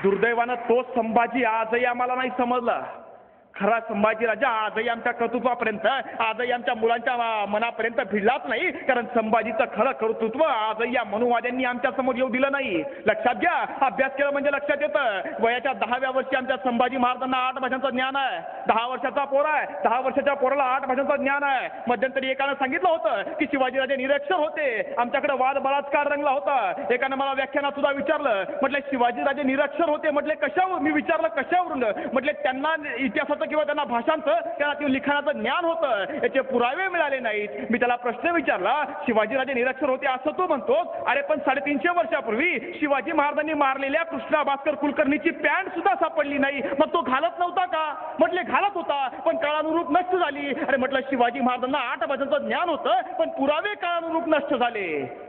दुर्दैवानं तो संभाजी आजही आम्हाला नाही समजला. खरा संभाजी राजा आजही आमच्या कर्तृत्वापर्यंत, आजही आमच्या मुलांच्या मनापर्यंत भिडलाच नाही. कारण संभाजीचं खरं कर्तृत्व आजही या मनुवाद्यांनी आमच्या समोर येऊ दिलं नाही. लक्षात घ्या, अभ्यास केला म्हणजे लक्षात येतं. वयाच्या 10व्या वर्षी आमच्या संभाजी महाराजांना 8 भाषांचं ज्ञान आहे. 10 वर्षाचा पोर आहे, 10 वर्षाच्या पोराला 8 भाषांचं ज्ञान आहे. मध्यंतरी एकानं सांगितलं होतं की शिवाजीराजे निरक्षर होते. आमच्याकडे वाद बराच काळ रंगला होता. एकानं मला व्याख्यानात सुद्धा विचारलं, म्हटलं शिवाजीराजे निरक्षर होते. म्हटले कशावर? मी विचारलं कशावरून? म्हटले त्यांना इतिहासाचं किंवा त्यांना भाषांचं, त्यांना लिखाणाचं ज्ञान होतं. याचे पुरावे मिळाले नाहीत. मी त्याला प्रश्न विचारला, शिवाजीराजे निरक्षर होते असं तू म्हणतोस, अरे पण 350 वर्षापूर्वी शिवाजी महाराजांनी मारलेल्या कृष्णा भास्कर कुलकर्णीची पॅन्ट सुद्धा सापडली नाही. मग तो घालत नव्हता का? म्हटले घालत होता, पण काळानुरूप नष्ट झाली. अरे म्हटलं शिवाजी महाराजांना 8 भाषांचं ज्ञान होतं, पण पुरावे काळानुरूप नष्ट झाले.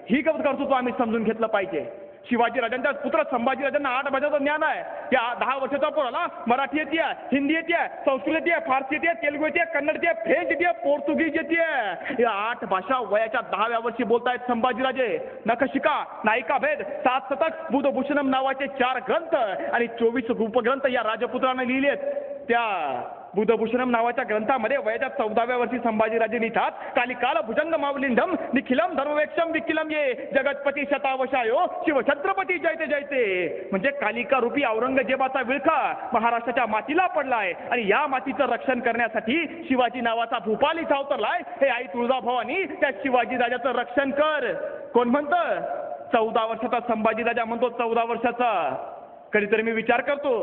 ही कर्तृत्व आम्ही समजून घेतलं पाहिजे. शिवाजीराजांच्या पुत्र संभाजीराजांना 8 भाषांचं ज्ञान आहे. त्या 10 वर्षाचा पोराला मराठी येते, हिंदी येते, संस्कृत येते, फारसी येते, तेलुगू येते, कन्नड येते, फ्रेंच येते, पोर्तुगीज येते. या 8 भाषा वयाच्या 10व्या वर्षी बोलतायत संभाजीराजे. नखशिका, नायिका भेद, 7 शतक, बुधभूषणम नावाचे 4 ग्रंथ आणि 24 उपग्रंथ या राजपुत्राने लिहिलेत. त्या बुधभूषणम नावाच्या ग्रंथामध्ये वयाच्या 14व्या वर्षी संभाजीराजे लिहितात, कालिकाल भुजंग मावलिंदम निखिलम धर्मवेक्षम विखिलम ये जगतपती शतावशायो शिवछत्रपती जयते जयते. म्हणजे कालिका रूपी औरंगजेबाचा विळखा महाराष्ट्राच्या मातीला पडलाय आणि या मातीचं रक्षण करण्यासाठी शिवाजी नावाचा भूपाल इथं अवतरलाय. हे आई तुळजाभवानी त्या शिवाजी राजाचं रक्षण कर. कोण म्हणतं? 14 वर्षाचा संभाजीराजा म्हणतो. 14 वर्षाचा. कधीतरी मी विचार करतो,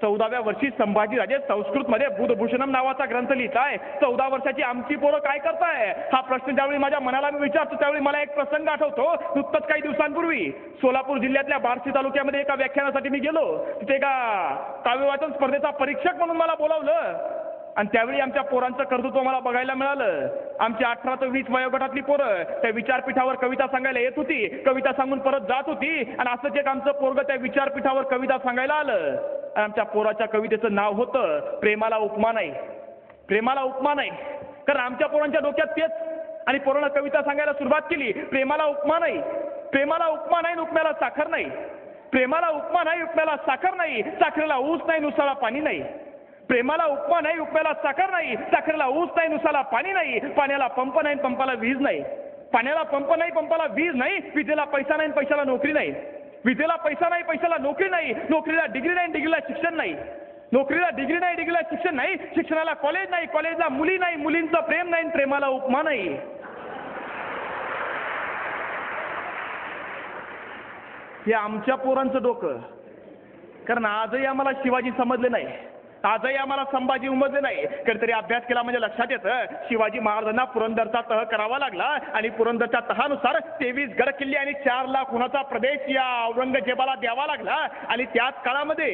14व्या वर्षी संभाजीराजे संस्कृतमध्ये बुधभूषणम नावाचा ग्रंथ लिहिताय. 14 वर्षाची आमची पोरं काय करताय? हा प्रश्न ज्यावेळी माझ्या मनाला मी विचारतो त्यावेळी मला एक प्रसंग आठवतो. नुकतंच काही दिवसांपूर्वी सोलापूर जिल्ह्यातल्या बार्शी तालुक्यामध्ये एका व्याख्यानासाठी मी गेलो. तिथे एका काव्यवाचन स्पर्धेचा परीक्षक म्हणून मला बोलावलं आणि त्यावेळी आमच्या पोरांचं कर्तृत्व मला बघायला मिळालं. आमची 18 ते 20 वयोगटातली पोरं त्या विचारपीठावर कविता सांगायला येत होती. कविता सांगून परत जात होती आणि असंच एक आमचं पोरग त्या विचारपीठावर कविता सांगायला आलं. आमच्या पोराच्या कवितेचं नाव होतं प्रेमाला उपमा नाही. प्रेमाला उपमा नाही. कारण आमच्या पोरांच्या डोक्यात तेच. आणि पोरानं कविता सांगायला सुरुवात केली, प्रेमाला उपमा नाही. प्रेमाला उपमा नाही, उपम्याला साखर नाही. प्रेमाला उपमा नाही, उपम्याला साखर नाही. साखरेला ऊस नाही, नुसाला पाणी नाही. प्रेमाला उपमा नाही, उपम्याला साखर नाही. साखरेला ऊस नाही, नुसाला पाणी नाही. पाण्याला पंप नाही, पंपाला वीज नाही. पाण्याला पंप नाही, पंपाला वीज नाही. विजेला पैसा नाही, पैशाला नोकरी नाही. विजेला पैसा नाही, पैशाला नोकरी नाही. नोकरीला डिग्री नाही, डिग्रीला शिक्षण नाही. नोकरीला डिग्री नाही, डिग्रीला शिक्षण नाही. शिक्षणाला कॉलेज नाही, कॉलेजला मुली नाही. मुलींचं प्रेम नाही, प्रेमाला उपमा नाही. हे आमच्या पोरांचं डोकं. कारण आजही आम्हाला शिवाजी समजले नाही. आजही आम्हाला संभाजी उमजले नाही. कधीतरी अभ्यास केला म्हणजे लक्षात येतं, शिवाजी महाराजांना पुरंदरचा तह करावा लागला आणि पुरंदरच्या तहानुसार 23 गड किल्ले आणि 4 लाख हुनाचा प्रदेश या औरंगजेबाला द्यावा लागला. आणि त्याच काळामध्ये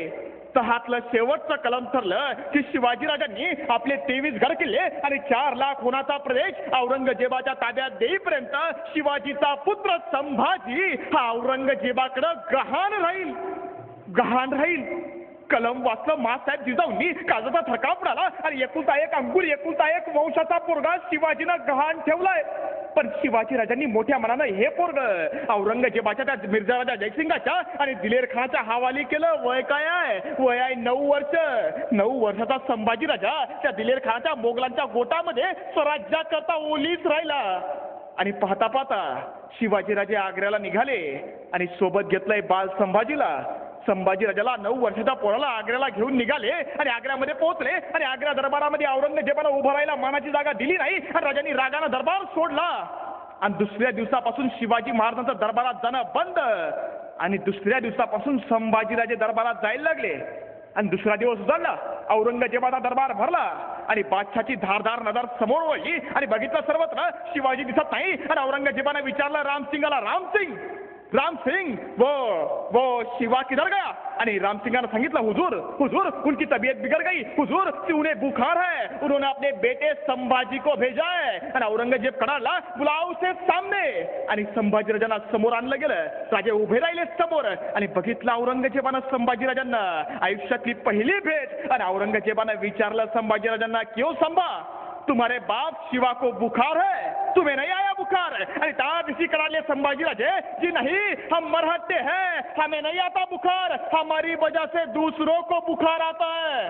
तहातलं शेवटचं कलम ठरलं की शिवाजीराजांनी आपले 23 गड किल्ले आणि 4 लाख हुनाचा प्रदेश औरंगजेबाच्या ताब्यात देईपर्यंत शिवाजीचा पुत्र संभाजी हा औरंगजेबाकडे गहाण राहील. गहाण राहील. कलम वाचलं मासाहेब जिजाऊंनी, काळजाचा थरकाप उडाला आणि एकुलता एक अंकुर, एकुलता एक वंशाचा पोरगा शिवाजीनं गहाण ठेवलाय. पण शिवाजी राजांनी मोठ्या मनानं हे पोरग औरंगजेबाच्या त्या मिर्झा राजा जयसिंगाच्या आणि दिलेर खानाच्या हवाली केलं. वय काय आहे? वय आहे 9 वर्ष. 9 वर्षाचा संभाजी राजा त्या दिलेर खानाच्या मोगलांच्या गोटामध्ये स्वराज्याकरता ओलीच राहिला. आणि पाहता पाहता शिवाजीराजे आग्र्याला निघाले आणि सोबत घेतलंय बाल संभाजीला. संभाजीराजाला 9 वर्षाच्या पोराला आग्र्याला घेऊन निघाले आणि आग्र्यामध्ये पोहोचले आणि आग्रा दरबारामध्ये औरंगजेबाला उभं राहायला मानाची जागा दिली नाही आणि राजांनी रागानं दरबार सोडला. आणि दुसऱ्या दिवसापासून शिवाजी महाराजांचं दरबारात जाणं बंद. आणि दुसऱ्या दिवसापासून संभाजीराजे दरबारात जायला लागले. आणि दुसरा दिवस उजाडला, औरंगजेबाचा दरबार भरला आणि बादशाची धारदार नजर समोर वळली आणि बघितलं सर्वत्र शिवाजी दिसत नाही. आणि औरंगजेबाने विचारलं रामसिंगाला, रामसिंग राम सिंह वो शिवा किधर गया? आणि रामसिंगाने सांगितलं, हुजूर हुजूर उनकी तबीयत बिगड़ गई. हुजूर उन्हें बुखार है, उन्होंने अपने बेटे संभाजी को भेजा है. आणि औरंगजेब कडाला, बुलाओ उसे सामने. आणि संभाजीराजांना समोर आणलं गेलं. राजे उभे राहिले समोर आणि बघितलं औरंगजेबानं संभाजीराजांना. आयुष्यातली पहिली भेट. आणि औरंगजेबानं विचारलं संभाजीराजांना, क्यों संभा तुम्हारे बाप शिवा को बुखार है, तुम्हें नहीं आया बुखार है? आणि त्या दिवशी कळाले संभाजीराजे जी नहीं हम मरहट्टे हैं, हमें नहीं आता बुखार, हमारी वजह से दूसरों को बुखार आता है.